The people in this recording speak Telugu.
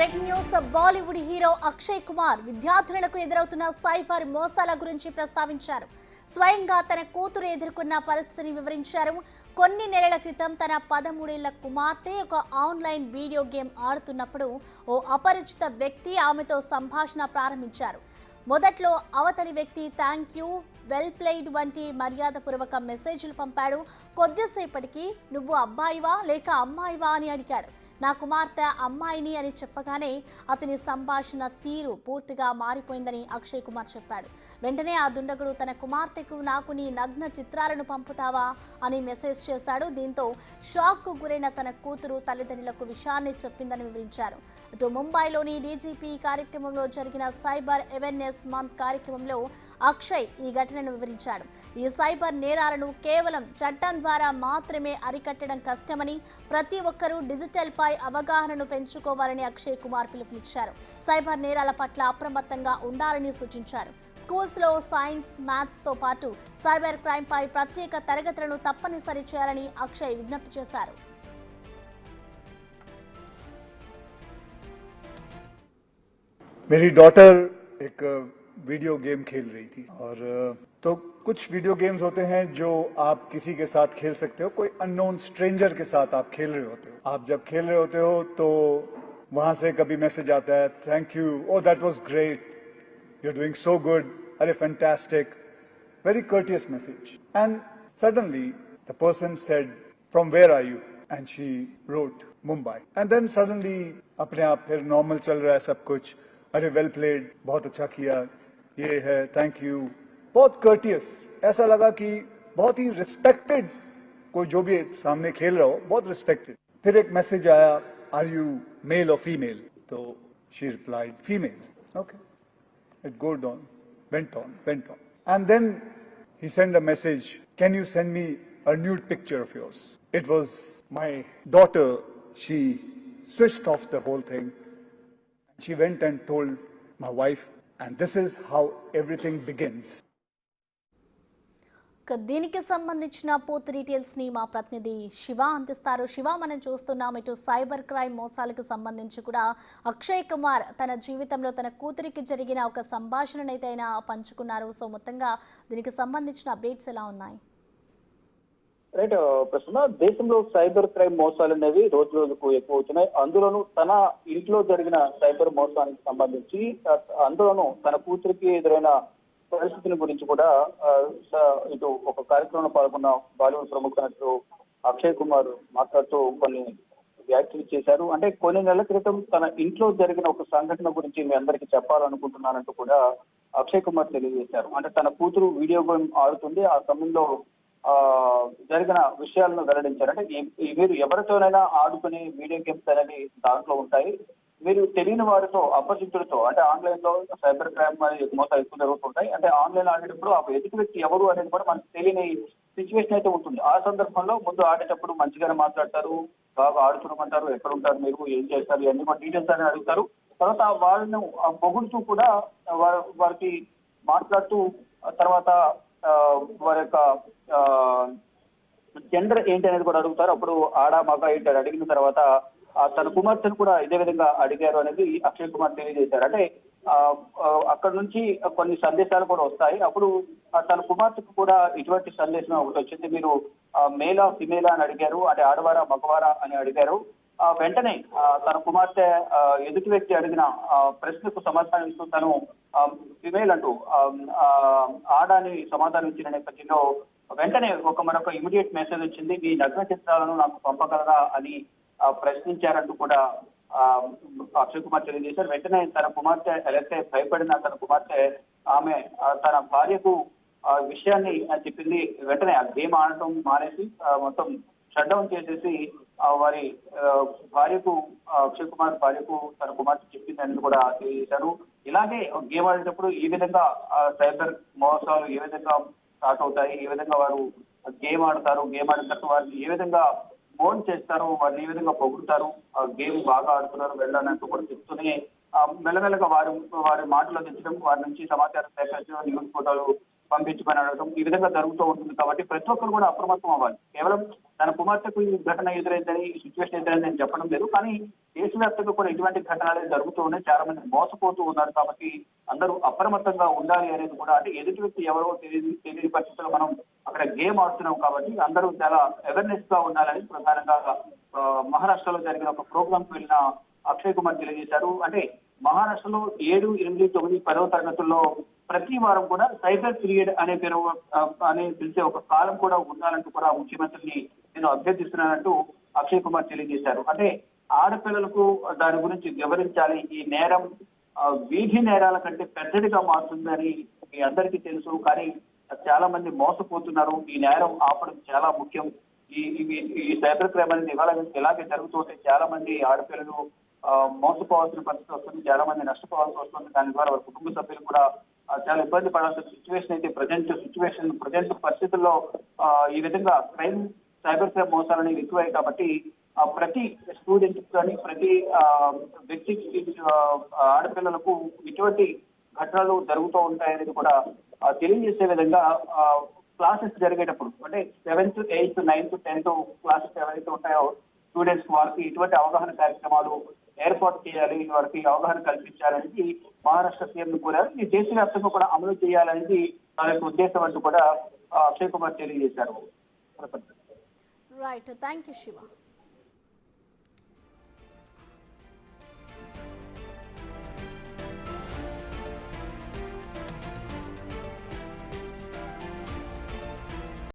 Breaking news. Bollywood hero Akshay Kumar విద్యార్థులకు ఎదురవుతున్న సైబర్ మోసాల గురించి ప్రస్తావించారు. స్వయంగా తన కూతురు ఎదుర్కొన్న పరిస్థితిని వివరించారు. కొన్ని నెలల క్రితం తన 13 ఏళ్ల కుమార్తె ఒక ఆన్లైన్ వీడియో గేమ్ ఆడుతున్నప్పుడు ఓ అపరిచిత వ్యక్తి ఆమెతో సంభాషణ ప్రారంభించారు. మొదట్లో అవతలి వ్యక్తి థ్యాంక్ యూ, వెల్ ప్లేడ్ వంటి మర్యాదపూర్వక మెసేజ్లు పంపాడు. కొద్దిసేపటికి నువ్వు అబ్బాయివా లేక అమ్మాయివా అని అడిగాడు. నా కుమార్తె అమ్మాయిని అని చెప్పగానే అతని సంభాషణ తీరు పూర్తిగా మారిపోయిందని అక్షయ్ కుమార్ చెప్పాడు. వెంటనే ఆ దుండగుడు తన కుమార్తెకు నాకు నీ నగ్న చిత్రాలను పంపుతావా అని మెసేజ్ చేశాడు. దీంతో షాక్కు గురైన తన కూతురు తల్లిదండ్రులకు విషయాన్ని చెప్పిందని వివరించారు. ఇటు ముంబైలోని డీజీపీ కార్యక్రమంలో జరిగిన సైబర్ అవేర్నెస్ మంత్ కార్యక్రమంలో అక్షయ్ ఈ ఘటనను వివరించాడు. ఈ సైబర్ నేరాలను కేవలం చట్టం ద్వారా మాత్రమే అరికట్టడం కష్టమని, ప్రతి ఒక్కరూ డిజిటల్ పై అవగాహనను పెంచుకోవాలని అక్షయ్ కుమార్ పిలుపునిచ్చారు. సైబర్ నేరాల పట్ల అప్రమత్తంగా ఉండాలని సూచించారు. స్కూల్స్ లో సైన్స్, మ్యాథ్స్ తో పాటు సైబర్ క్రైమ్ పై ప్రత్యేక తరగతులను తప్పనిసరి చేయాలని అక్షయ్ విజ్ఞప్తి చేశారు. मेरी डॉटर एक वीडियो गेम खेल रही थी और तो कुछ वीडियो गेम्स होते हैं जो आप किसी के साथ खेल सकते हो, कोई अननोन स्ट्रेंजर के साथ आप खेल रहे होते हो. आप जब खेल रहे होते हो तो वहां से कभी मैसेज आता है thank you, oh that was great, you are doing so good, अरे fantastic, very courteous message. And suddenly the person said, from where are you? And she wrote Mumbai. And then suddenly अपने आप फिर नॉर्मल चल रहा है सब कुछ, अरे वेल प्लेड, बहुत अच्छा किया, ये है, थैंक यू, बहुत कर्टियस. ऐसा लगा कि बहुत ही रिस्पेक्टेड, कोई जो भी सामने खेल रहा हो बहुत रिस्पेक्टेड. फिर एक मैसेज आया, आर यू मेल और फीमेल? तो she replied female. Okay, it गोड on, went on. And then he sent a message, can you send me a nude picture of yours? It was my daughter. She switched off the whole thing. She went and told my wife, and this is how everything begins. దీనికి సంబంధించిన పూర్తి డీటెయిల్స్ ని మా ప్రతినిధి శివ అందిస్తారు. శివ, మనం చూస్తున్నాం ఇటు సైబర్ క్రైమ్ మోసాలకు సంబంధించి కూడా అక్షయ్ కుమార్ తన జీవితంలో తన కూతురికి జరిగిన ఒక సంభాషణనైతే ఆయన పంచుకున్నారు. సో మొత్తంగా దీనికి సంబంధించిన అప్డేట్స్ ఎలా ఉన్నాయి? రైట్, ప్రస్తుతం దేశంలో సైబర్ క్రైమ్ మోసాలు అనేవి రోజు రోజుకు ఎక్కువ అవుతున్నాయి. అందులోనూ తన ఇంట్లో జరిగిన సైబర్ మోసానికి సంబంధించి, అందులోనూ తన కూతురికి ఎదురైన పరిస్థితిని గురించి కూడా ఇటు ఒక కార్యక్రమంలో పాల్గొన్న బాలీవుడ్ ప్రముఖ నటుడు అక్షయ్ కుమార్ మాట్లాడుతూ కొన్ని వ్యాఖ్యలు చేశారు. అంటే కొన్ని నెలల క్రితం తన ఇంట్లో జరిగిన ఒక సంఘటన గురించి మీ అందరికీ చెప్పాలనుకుంటున్నానంటూ కూడా అక్షయ్ కుమార్ తెలియజేశారు. అంటే తన కూతురు వీడియో గేమ్ ఆడుతుంది, ఆ సమయంలో జరిగిన విషయాలను వెల్లడించారు. అంటే మీరు ఎవరితోనైనా ఆడుకునే వీడియో గేమ్స్ అనేది దాంట్లో ఉంటాయి. మీరు తెలియని వారితో, అపరిచితులతో, అంటే ఆన్లైన్ లో సైబర్ క్రైమ్ మోసాలు ఎక్కువ జరుగుతుంటాయి. అంటే ఆన్లైన్ ఆడేటప్పుడు ఆ ఎదుటి వ్యక్తి ఎవరు అనేది కూడా మనకు తెలియని సిచ్యువేషన్ అయితే ఉంటుంది. ఆ సందర్భంలో ముందు ఆడేటప్పుడు మంచిగానే మాట్లాడతారు, బాగా ఆడుతున్నామంటారు, ఎక్కడ ఉంటారు మీరు, ఏం చేస్తారు, ఇవన్నీ కూడా డీటెయిల్స్ అని అడుగుతారు. తర్వాత వాళ్ళను పొగుడుతూ కూడా వారికి మాట్లాడుతూ, తర్వాత వారి యొక్క జెండర్ ఏంటి అనేది కూడా అడుగుతారు. అప్పుడు ఆడ మగ ఏంటి అడిగిన తర్వాత తన కుమార్తెను కూడా ఇదే విధంగా అడిగారు అనేది అక్షయ్ కుమార్ తెలియజేశారు. అంటే అక్కడ నుంచి కొన్ని సందేశాలు కూడా వస్తాయి. అప్పుడు తన కుమార్తెకు కూడా ఇటువంటి సందేశం ఒకటి వచ్చింది. మీరు మేలా ఫిమేలా అని అడిగారు, అంటే ఆడవారా మగవారా అని అడిగారు. వెంటనే తన కుమార్తె ఎదుటి వ్యక్తి అడిగిన ప్రశ్నకు సమాధానం ఇస్తూ తను ఫిమేల్ అంటూ ఆడ అని సమాధానం ఇచ్చిన నేపథ్యంలో వెంటనే మరొక ఇమీడియట్ మెసేజ్ వచ్చింది, మీ నగ్న చిత్రాలను నాకు పంపగలరా అని ప్రశ్నించారంటూ కూడా అక్షయ్ కుమార్ తెలియజేశారు. వెంటనే తన కుమార్తె ఎలాగైతే భయపడిన తన కుమార్తె ఆమె తన భార్యకు విషయాన్ని చెప్పింది. వెంటనే ఆ గేమ్ ఆడటం మానేసి మొత్తం షట్ డౌన్ చేసేసి వారి భార్యకు, అక్షయ్ కుమార్ భార్యకు తన కుమార్తె చెప్పింది అని కూడా తెలియజేశారు. ఇలాగే గేమ్ ఆడేటప్పుడు ఈ విధంగా సైబర్ మోసాలు ఏ విధంగా స్టార్ట్ అవుతాయి, ఏ విధంగా వారు గేమ్ ఆడతారు, గేమ్ ఆడిన తర్వాత వారిని ఏ విధంగా ఫోన్ చేస్తారు, వారిని ఏ విధంగా పొగుడుతారు, గేమ్ బాగా ఆడుతున్నారు వెళ్ళాలంటూ కూడా చెప్తూనే మెల్లమెల్లగా వారి మాటలు తెచ్చడం, వారి నుంచి సమాచారం సేకరించడం, న్యూస్ ఫోటోలు పంపించమని అడగడం ఈ విధంగా జరుగుతూ ఉంటుంది. కాబట్టి ప్రతి ఒక్కరు కూడా అప్రమత్తం అవ్వాలి. కేవలం తన కుమార్తెకు ఈ ఘటన ఎదురైందని, ఈ సిచ్యువేషన్ ఎదురైందని నేను చెప్పడం లేదు. కానీ దేశవ్యాప్తంగా కూడా ఇటువంటి ఘటనలే జరుగుతూ ఉన్నాయి. చాలా మంది మోసపోతూ ఉన్నారు. కాబట్టి అందరూ అప్రమత్తంగా ఉండాలి అనేది కూడా, అంటే ఎదుటి వ్యక్తి ఎవరో తెలియని పరిస్థితుల్లో మనం అక్కడ గేమ్ ఆడుతున్నాం కాబట్టి అందరూ చాలా అవేర్నెస్ గా ఉండాలని ప్రధానంగా మహారాష్ట్రలో జరిగిన ఒక ప్రోగ్రామ్ కు వెళ్ళిన అక్షయ్ కుమార్ తెలియజేశారు. అంటే మహారాష్ట్రలో 7, 8, 9, 10వ తరగతుల్లో ప్రతి వారం కూడా సైబర్ పీరియడ్ అనే పేరు అని పిలిచే ఒక కాలం కూడా ఉండాలంటూ కూడా ముఖ్యమంత్రిని నేను అభ్యర్థిస్తున్నానంటూ అక్షయ్ కుమార్ తెలియజేశారు. అంటే ఆడపిల్లలకు దాని గురించి వివరించాలి. ఈ నేరం వీధి నేరాల కంటే పెద్దదిగా మారుతుందని మీ అందరికీ తెలుసు. కానీ చాలా మంది మోసపోతున్నారు. ఈ నేరం ఆపడం చాలా ముఖ్యం. ఈ సైబర్ క్రైమ్ అనేది ఇలాగే జరుగుతుంటే చాలా మంది ఆడపిల్లలు మోసపోవాల్సిన పరిస్థితి వస్తుంది. చాలా మంది నష్టపోవాల్సి వస్తుంది. దాని ద్వారా వారి కుటుంబ సభ్యులు కూడా చాలా ఇబ్బంది పడాల్సిన సిచ్యువేషన్ అయితే ప్రజెంట్ పరిస్థితుల్లో ఈ విధంగా సైబర్ క్రైమ్ మోసాలు అనేవి ఎక్కువయ్యాయి. కాబట్టి ప్రతి స్టూడెంట్ కానీ ప్రతి వ్యక్తికి ఆడపిల్లలకు ఇటువంటి ఘటనలు జరుగుతూ ఉంటాయనేది కూడా తెలియజేసే విధంగా క్లాసెస్ జరిగేటప్పుడు, అంటే 7th, 8th, 9th, 10th classes ఎవరైతే ఉంటాయో స్టూడెంట్స్ వారికి ఇటువంటి అవగాహన కార్యక్రమాలు ఏర్పాటు చేయాలి, వారికి అవగాహన కల్పించాలనేది మహారాష్ట్ర సీఎం కోరారు. ఈ దేశవ్యాప్తంగా కూడా అమలు చేయాలనేది తన యొక్క ఉద్దేశం అంటూ కూడా అక్షయ్ కుమార్ తెలియజేశారు. Right, thank you Shiva.